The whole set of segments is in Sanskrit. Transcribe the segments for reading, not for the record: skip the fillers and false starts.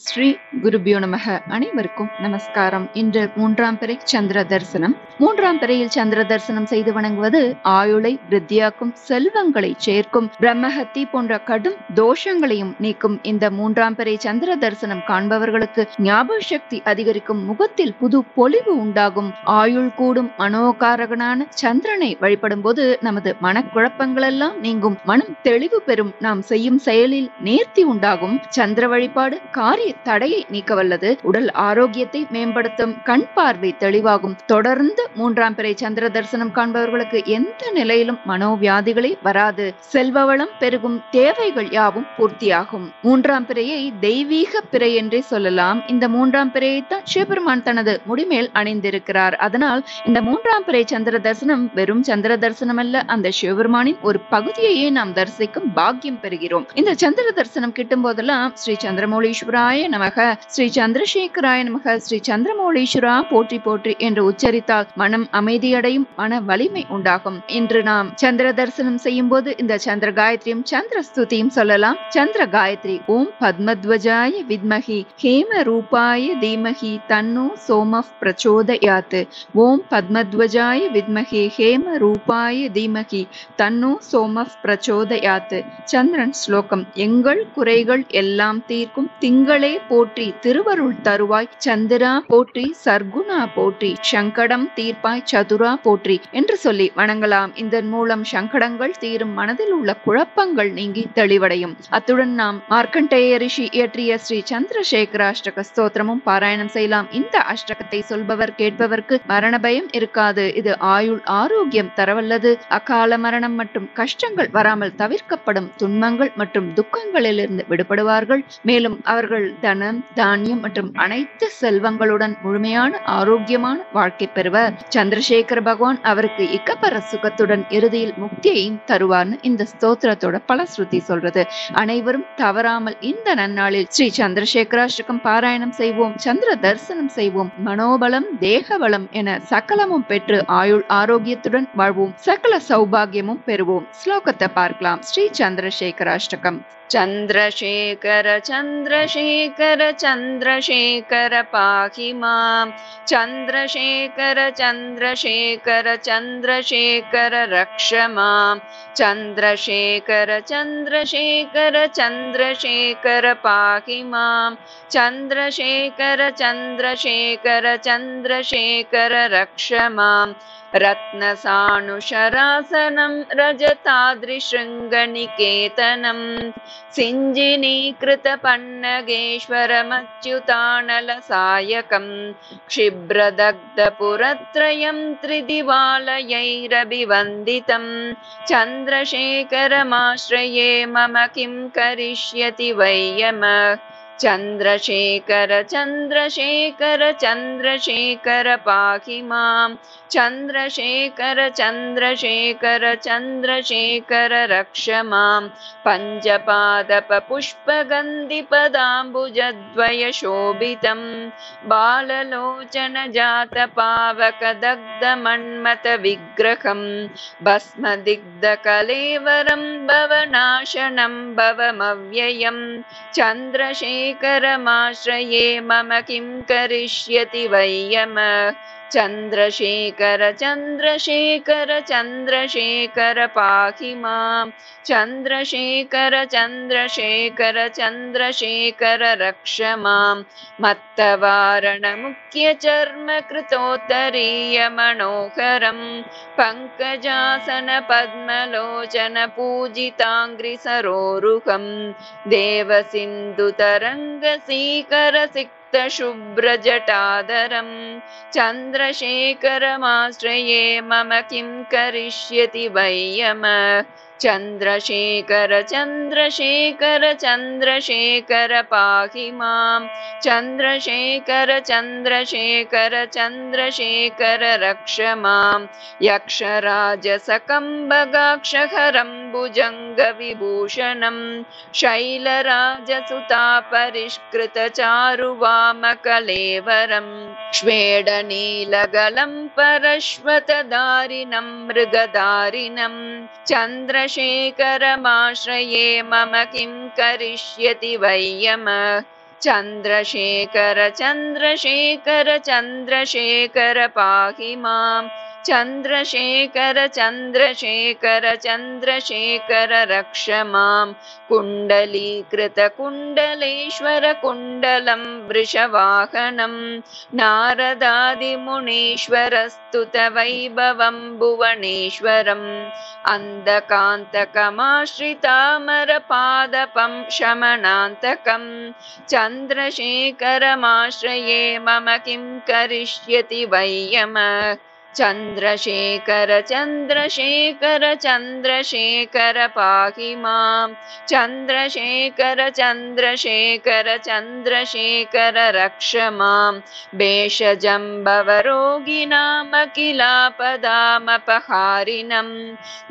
ஸ்ரீ குருபியோ நமக. அனைவருக்கும் நமஸ்காரம். இன்று மூன்றாம் பிறை சந்திர தரிசனம். மூன்றாம் பிறையில் சந்திர தரிசனம் செய்து வணங்குவது ஆயுளை விருத்தியாக்கும், செல்வங்களை சேர்க்கும், பிரம்மஹத்தி போன்ற கடும் தோஷங்களையும் நீக்கும். இந்த மூன்றாம் பிறை சந்திர தரிசனம் காண்பவர்களுக்கு ஞாபக சக்தி அதிகரிக்கும், முகத்தில் புது பொலிவு உண்டாகும், ஆயுள் கூடும். மனோகாரகனான சந்திரனை வழிபடும் போது நமது மனக்குழப்பங்கள் எல்லாம் நீங்கும், மனம் தெளிவு பெறும், நாம் செய்யும் செயலில் நேர்த்தி உண்டாகும். சந்திர வழிபாடு காரிய தடையை நீக்க வல்லது, உடல் ஆரோக்கியத்தை மேம்படுத்தும், கண் பார்வை தெளிவாகும். தொடர்ந்து மூன்றாம் பிறை சந்திர தரிசனம் காண்பவர்களுக்கு எந்த நிலையிலும் மனோவியாதிகளே வராது, செல்வ வளம் பெருகும், தேவைகள் யாவும் பூர்த்தியாகும். மூன்றாம் பிறையை தெய்வீக பிறை என்றே சொல்லலாம். இந்த மூன்றாம் பிறையைத்தான் சிவபெருமான் தனது முடிமேல் அணிந்திருக்கிறார். அதனால் இந்த மூன்றாம் பிறை சந்திர தரிசனம் வெறும் சந்திர தரிசனம் அல்ல, அந்த சிவபெருமானின் ஒரு பகுதியையே நாம் தரிசிக்கும் பாக்கியம் பெறுகிறோம். இந்த சந்திர தரிசனம் கிட்டும் போதெல்லாம் ஸ்ரீ சந்திரமௌலீஸ்வராய நமக, ஸ்ரீ சந்திரசேகராய நமக, ஸ்ரீ சந்திரமௌலீஸ்வரா போற்றி போற்றி என்று உச்சரித்தால் மனம் அமைதியடையும், மன வலிமை உண்டாகும். இன்று நாம் சந்திர தரிசனம் செய்யும் போது இந்த சந்திர காயத்ரியும் சந்திர ஸ்துதியும் சொல்லலாம். சந்திர காயத்ரி: ஓம் பத்மத்வஜாய வித்மஹி ஹேம ரூபாய தீமஹி தன்னோ சோமஃ பிரச்சோதயாத். ஓம் பத்மத்வஜாய வித்மஹி ஹேம ரூபாய தீமஹி தன்னோ சோமஃ பிரச்சோதயாத். சந்திரன் ஸ்லோகம்: எங்கள் குறைகள் எல்லாம் தீர்க்கும் திங்களே போற்றி, திருவருள் தருவாய் சந்திரா போற்றி, சர்க்குணா போற்றி, சங்கடம் தீர்ப்பாய் சதுரா போற்றி என்று சொல்லி வணங்கலாம். இதன் மூலம் சங்கடங்கள் தீரும், மனதில் உள்ள குழப்பங்கள் நீங்கி தெளிவடையும். அத்துடன் நாம் மார்க்கண்டேய ரிஷி இயற்றிய ஸ்ரீ சந்திரசேகர அஷ்டக ஸ்தோத்திரமும் பாராயணம் செய்யலாம். இந்த அஷ்டகத்தை சொல்பவர் கேட்பவர்க்கு மரண பயம் இருக்காது. இது ஆயுள் ஆரோக்கியம் தரவல்லது, அகால மரணம் மற்றும் கஷ்டங்கள் வராமல் தவிர்க்கப்படும், துன்பங்கள் மற்றும் துக்கங்களிலிருந்து விடுபடுவார்கள். மேலும் அவர்கள் தனம், தானியம் மற்றும் அனைத்து செல்வங்களுடன் முழுமையான ஆரோக்கியமான வாழ்க்கை பெறுவர். சந்திரசேகர பகவான் அவருக்கு இக்கப்பர சுகத்துடன் இறுதியில் முக்தியையும் தருவார்னு இந்த ஸ்தோத்திரத்தோட பலஸ்ருதி சொல்றது. அனைவரும் தவறாமல் இந்த நன்னாளில் ஸ்ரீ சந்திரசேகராஷ்டகம் பாராயணம் செய்வோம், சந்திர தரிசனம் செய்வோம், மனோபலம் தேக பலம் என சகலமும் பெற்று ஆயுள் ஆரோக்கியத்துடன் வாழ்வோம், சகல சௌபாகியமும் பெறுவோம். ஸ்லோகத்தை பார்க்கலாம். ஸ்ரீ சந்திரசேகராஷ்டகம். चन्द्रशेखर चन्द्रशेखर चन्द्रशेखर पाहि मां, चन्द्रशेखर चन्द्रशेखर चन्द्रशेखर रक्ष मां, चन्द्रशेखर चन्द्रशेखर चन्द्रशेखर पाहि मां, चन्द्रशेखर चन्द्रशेखर चन्द्रशेखर रक्ष मां. रत्नसानुशरासनं रजताद्रिशृङ्गनिकेतनं, सिञ्जिनीकृतपन्नगेश्वरमच्युतानलसायकं, क्षिब्रदग्धपुरत्रयं त्रिदिवालयैरभिवन्दितं, चन्द्रशेखरमाश्रये मम किं करिष्यति वै यमः. चन्द्रशेखर चन्द्रशेखर चन्द्रशेखर पाहि मां, चन्द्रशेखर चन्द्रशेखर चन्द्रशेखर रक्ष मां. पञ्चपादपपुष्पगन्धिपदाम्बुजद्वयशोभितं, बाललोचनजातपावकदग्धमन्मथविग्रहं, भस्मदिग्धकलेवरं भवनाशनं भवमव्ययं, चन्द्रशेखरमाश्रये मम किं करिष्यति वै यमः. चन्द्रशेखर चन्द्रशेखर चन्द्रशेखर पाहि मां, चन्द्रशेखर चन्द्रशेखर चन्द्रशेखर रक्ष मां. मत्तवारणमुख्यचर्मकृतोत्तरीयमनोहरं, पङ्कजासन पद्मलोचन पूजिताङ्घ्रिसरोरुहं, देवसिन्धुतरङ्गसीकर शुभ्रजटाधरं, चन्द्रशेखरमाश्रये मम किं करिष्यति वै यमः. चन्द्रशेखर चन्द्रशेखर चन्द्रशेखर पाहि मां, चन्द्रशेखर चन्द्रशेखर चन्द्रशेखर रक्ष मां. यक्षराजसकम्बगाक्षहरं भुजङ्गविभूषणं, शैलराजसुतापरिष्कृतचारुवामकलेवरं, श्वेडनीलगलं परश्वतधारिणं मृगधारिणं, चन्द्रशेखरमाश्रये मम किं करिष्यति वै यमः. चन्द्रशेखर चन्द्रशेखर चन्द्रशेखर पाहि माम् चन्द्रशेखर चन्द्रशेखर चन्द्रशेखर रक्ष माम् कुण्डलीकृत कुण्डलेश्वर कुण्डलं वृषवाहनं नारदादिमुनीश्वरस्तुत वैभवं भुवनेश्वरम् अन्धकान्तकमाश्रितामरपादपं शमनान्तकम् चन्द्रशेखरमाश्रये मम किं करिष्यति वै यमः चन्द्रशेखर चन्द्रशेखर चन्द्रशेखर पाहि माम् चन्द्रशेखर चन्द्रशेखर चन्द्रशेखर रक्ष माम् भेषजं भवरोगिणामखिलापदामपहारिणं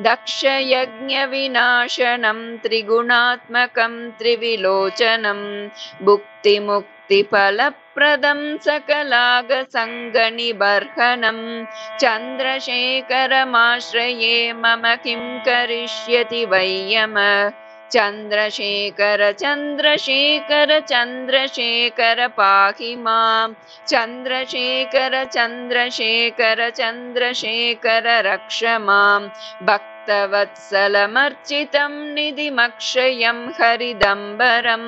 दक्षयज्ञविनाशनं त्रिगुणात्मकं त्रिविलोचनं भुक्तिमुक्तिफलप्रदं सकलागसङ्गनिबर्हनं चन्द्रशेखरमाश्रये मम किं करिष्यति वै यमः चन्द्रशेखर चन्द्रशेखर चन्द्रशेखर पाहि माम् चन्द्रशेखर चन्द्रशेखर चन्द्रशेखर रक्ष माम् भक्तवत्सलमर्चितं निधिमक्षयं हरिदम्बरं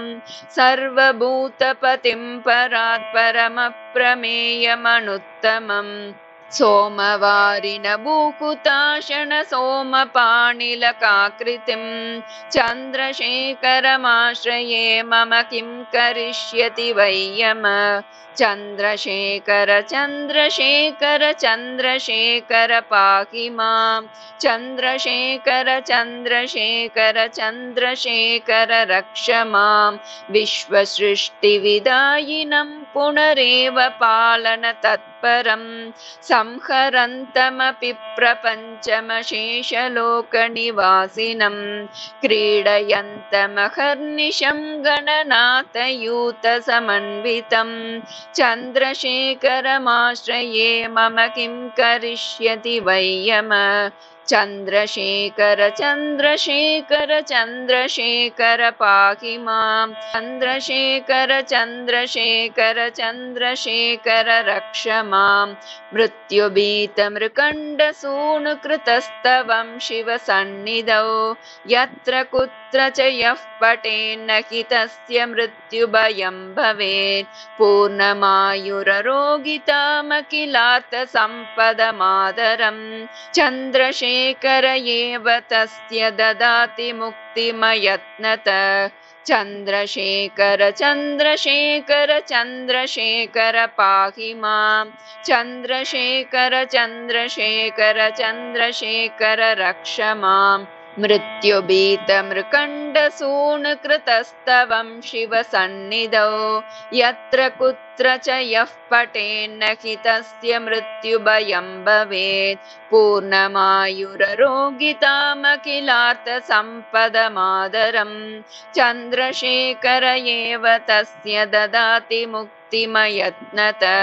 सर्वभूतपतिं परात्परमप्रमेयमनुत्तमम् सोमवारिण भूकुताशण सोमपाणिलकाकृतिं चन्द्रशेखरमाश्रये मम किं करिष्यति वै यमः चन्द्रशेखर चन्द्रशेखर चन्द्रशेखर पाहि माम् चन्द्रशेखर चन्द्रशेखर चन्द्रशेखर रक्ष माम् विश्वसृष्टिविदायिनं पुनरेव पालन तत्परं संहरन्तमपि प्रपञ्चमशेषलोकनिवासिनं क्रीडयन्तमहर्निशं गणनाथयूतसमन्वितं चन्द्रशेखरमाश्रये मम किं करिष्यति वै यमः चन्द्रशेखर चन्द्रशेखर चन्द्रशेखर पाहि माम् चन्द्रशेखर चन्द्रशेखर चन्द्रशेखर रक्ष माम् मृत्युभीतमृकण्डसूनुकृतस्तवं शिवसन्निधौ यत्र कुत्र च यः पठेन्न हि तस्य मृत्युभयं भवेत् पूर्णमायुररोगितामखिलार्थसम्पदमादरं चन्द्रशेखर एव तस्य ददाति मुक्तिमयत्नतः चन्द्रशेखर चन्द्रशेखर चन्द्रशेखर पाहि माम् चन्द्रशेखर चन्द्रशेखर चन्द्रशेखर रक्ष माम् मृत्युभीतमृकण्डसूनुकृतस्तवं शिवसन्निधौ यत्र कुत्र च यः पठेन्न हि तस्य मृत्युभयं भवेत् पूर्णमायुररोगितामखिलार्थसम्पदमादरं चन्द्रशेखर एव तस्य ददाति मुक्तिमयत्नतः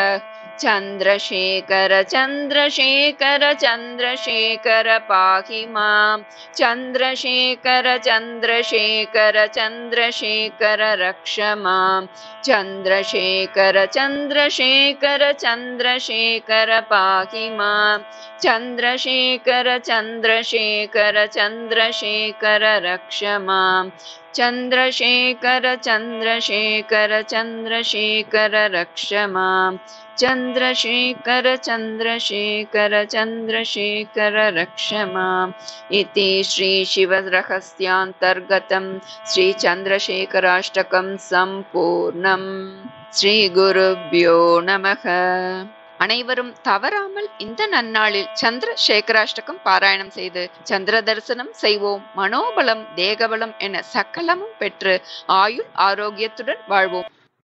चन्द्रशेखर चन्द्रशेखर चन्द्रशेखर पाहि माम् चन्द्रशेखर चन्द्रशेखर चन्द्रशेखर रक्ष माम् चन्द्रशेखर चन्द्रशेखर चन्द्रशेखर पाहि माम् चन्द्रशेखर चन्द्रशेखर चन्द्रशेखर रक्ष माम् चन्द्रशेखर चन्द्रशेखर चन्द्रशेखर रक्ष माम् चन्द्रशेखर चन्द्रशेखर चन्द्रशेखर रक्ष माम् इति श्री शिवरहस्यान्तर्गतं श्री चन्द्रशेखराष्टकं सम्पूर्णम् श्री गुरुभ्यो नमः அனைவரும் தவறாமல் இந்த நன்னாளில் சந்திரசேகராஷ்டகம் பாராயணம் செய்து சந்திர தரிசனம் செய்வோம். மனோபலம் தேகபலம் என சகலமும் பெற்று ஆயுள் ஆரோக்கியத்துடன் வாழ்வோம்.